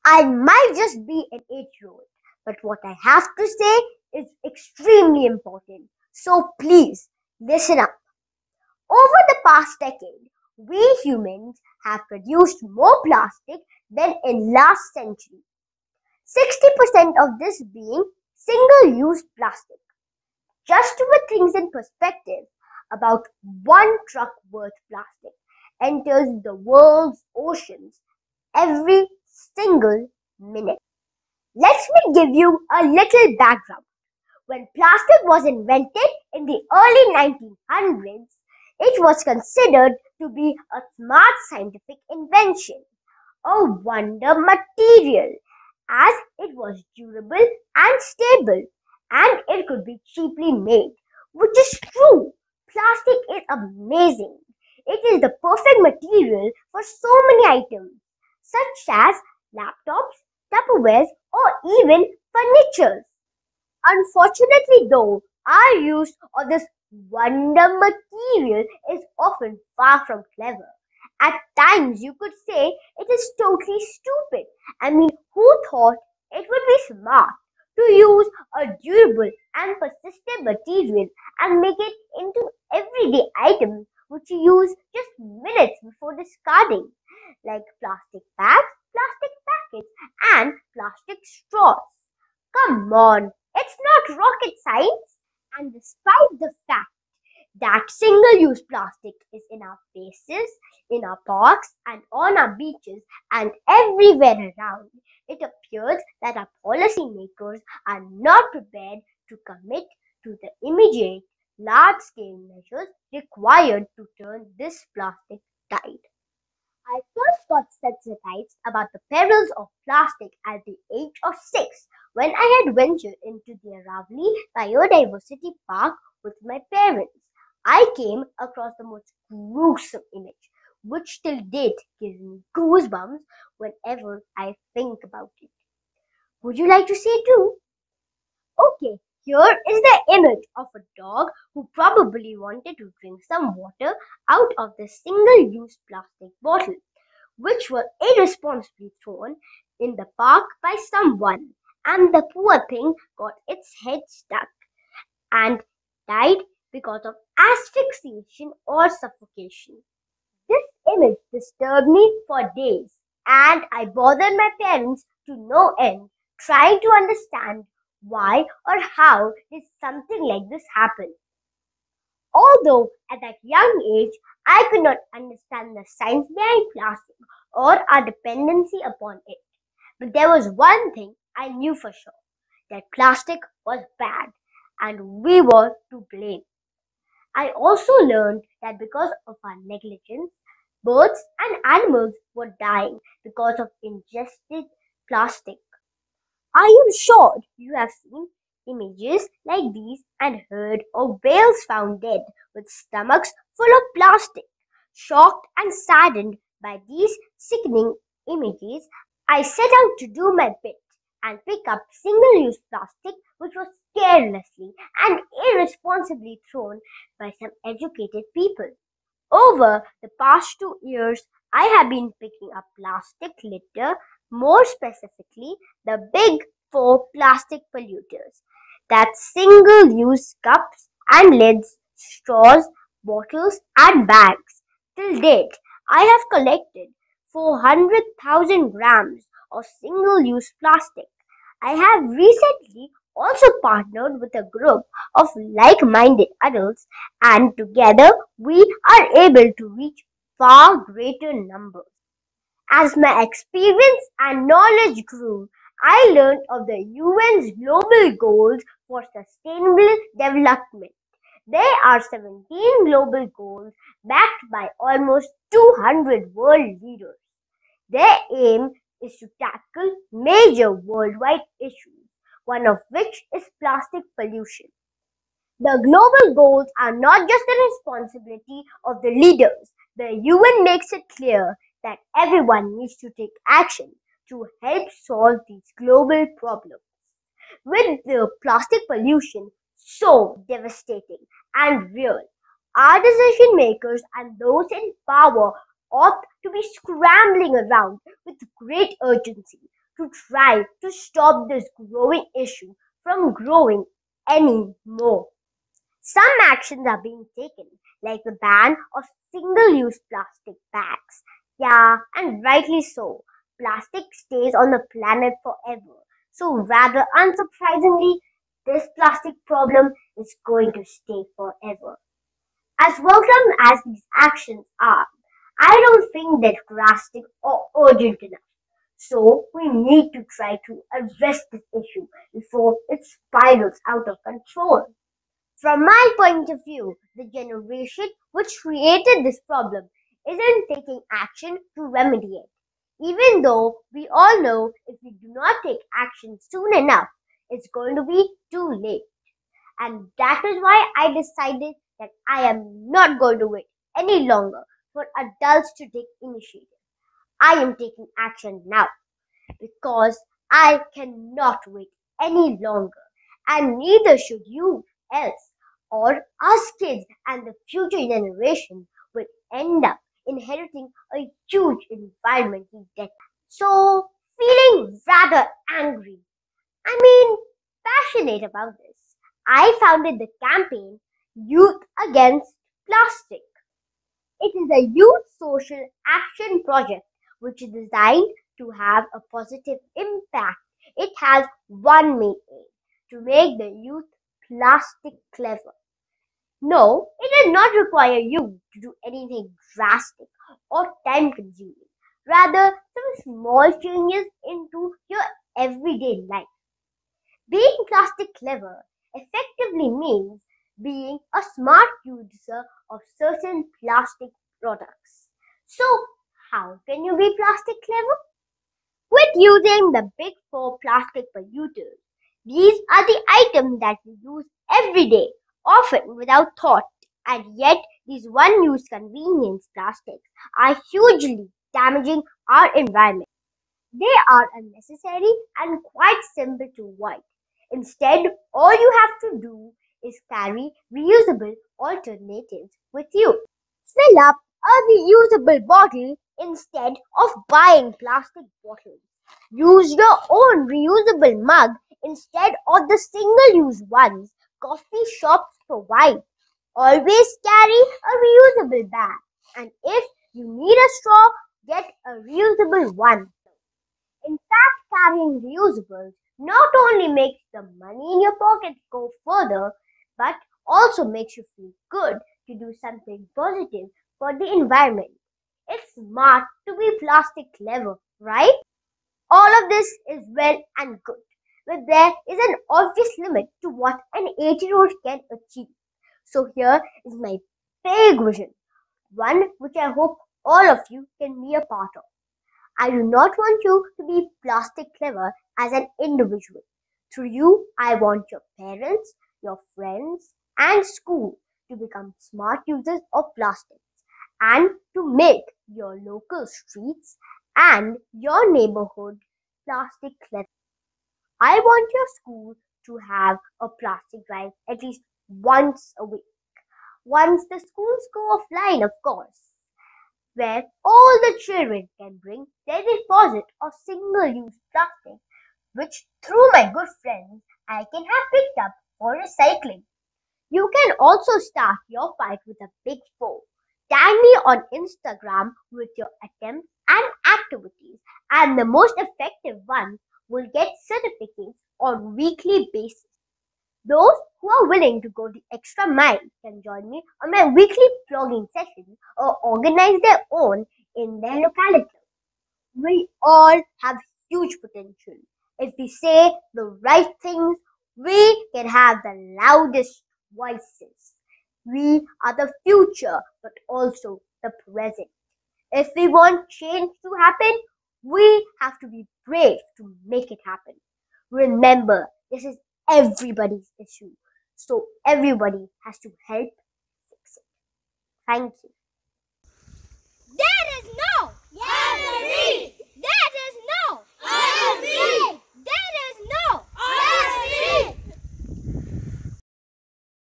I might just be an 8-year-old, but what I have to say is extremely important. So please listen up. Over the past decade, we humans have produced more plastic than in last century. 60% of this being single-use plastic. Just to put things in perspective, about one truck worth plastic enters the world's oceans every single minute. Let me give you a little background. When plastic was invented in the early 1900s, it was considered to be a smart scientific invention, a wonder material, as it was durable and stable, and it could be cheaply made, which is true. Plastic is amazing. It is the perfect material for so many items, such as laptops, Tupperwares, or even furniture. Unfortunately, though, our use of this wonder material is often far from clever. At times, you could say it is totally stupid. I mean, who thought it would be smart to use a durable and persistent material and make it into everyday items which you use just minutes before discarding, like plastic bags, plastic packets, and plastic straws? Come on, it's not rocket science. And despite the fact that single use plastic is in our faces, in our parks, and on our beaches, and everywhere around, it appears that our policymakers are not prepared to commit to the immediate large scale measures required to turn this plastic tide. I first got sensitized about the perils of plastic at the age of 6 when I had ventured into the Aravali Biodiversity Park with my parents. I came across the most gruesome image, which till date gives me goosebumps whenever I think about it. Would you like to see it too? Okay, here is the image of a dog who probably wanted to drink some water out of the single use plastic bottle, which were irresponsibly thrown in the park by someone, and the poor thing got its head stuck and died because of asphyxiation or suffocation. This image disturbed me for days, and I bothered my parents to no end, trying to understand why or how did something like this happen. Although at that young age I could not understand the science behind plastic or our dependency upon it. But there was one thing I knew for sure, that plastic was bad and we were to blame. I also learned that because of our negligence, birds and animals were dying because of ingested plastic. I am sure you have seen images like these and heard of whales found dead with stomachs full of plastic. Shocked and saddened by these sickening images, I set out to do my bit and pick up single use plastic which was carelessly and irresponsibly thrown by some educated people. Over the past 2 years, I have been picking up plastic litter, more specifically, the big four plastic polluters. That's single use cups and lids, straws, bottles, and bags. Till date, I have collected 400,000 grams of single use plastic. I have recently also partnered with a group of like minded adults, and together we are able to reach far greater numbers. As my experience and knowledge grew, I learned of the UN's global goals for sustainable development. There are 17 global goals backed by almost 200 world leaders. Their aim is to tackle major worldwide issues, one of which is plastic pollution. The global goals are not just the responsibility of the leaders. The UN makes it clear that everyone needs to take action to help solve these global problems. With the plastic pollution so devastating and real, our decision makers and those in power ought to be scrambling around with great urgency to try to stop this growing issue from growing anymore. Some actions are being taken, like the ban of single-use plastic bags. Yeah, and rightly so. Plastic stays on the planet forever. So rather unsurprisingly, this plastic problem is going to stay forever. As welcome as these actions are, I don't think they're drastic or urgent enough. So we need to try to address this issue before it spirals out of control. From my point of view, the generation which created this problem isn't taking action to remedy it. Even though we all know if we do not take action soon enough, it's going to be too late. And that is why I decided that I am not going to wait any longer for adults to take initiative. I am taking action now because I cannot wait any longer, and neither should you else, or us kids and the future generation will end up inheriting a huge environmental debt. So, feeling rather angry, I mean passionate about this, I founded the campaign Youth Against Plastic. It is a youth social action project which is designed to have a positive impact. It has one main aim: to make the youth plastic clever. No, it does not require you to do anything drastic or time consuming. Rather, some small changes into your everyday life. Being plastic clever effectively means being a smart user of certain plastic products. So, how can you be plastic clever? Quit using the big four plastic polluters. These are the items that we use every day, often without thought, and yet these one-use convenience plastics are hugely damaging our environment. They are unnecessary and quite simple to avoid. Instead, all you have to do is carry reusable alternatives with you. Fill up a reusable bottle instead of buying plastic bottles. Use your own reusable mug instead of the single-use ones coffee shops provide. Always carry a reusable bag, and if you need a straw, get a reusable one. In fact, carrying reusables not only makes the money in your pocket go further, but also makes you feel good to do something positive for the environment. It's smart to be plastic clever, right? All of this is well and good, but there is an obvious limit to what an 8-year-old can achieve. So here is my big vision, one which I hope all of you can be a part of. I do not want you to be plastic clever as an individual. Through you, I want your parents, your friends, and school to become smart users of plastics and to make your local streets and your neighborhood plastic clever. I want your school to have a plastic drive at least once a week. Once the schools go offline, of course, where all the children can bring their deposit of single-use plastic, which through my good friends I can have picked up for recycling. You can also start your fight with a big four. Tag me on Instagram with your attempts and activities, and the most effective one will get certificates on weekly basis. Those who are willing to go the extra mile can join me on my weekly blogging sessions or organize their own in their locality. We all have huge potential. If we say the right things, we can have the loudest voices. We are the future, but also the present. If we want change to happen, we have to be brave to make it happen. Remember, this is everybody's issue, so everybody has to help fix it. Thank you. There is no Gallery.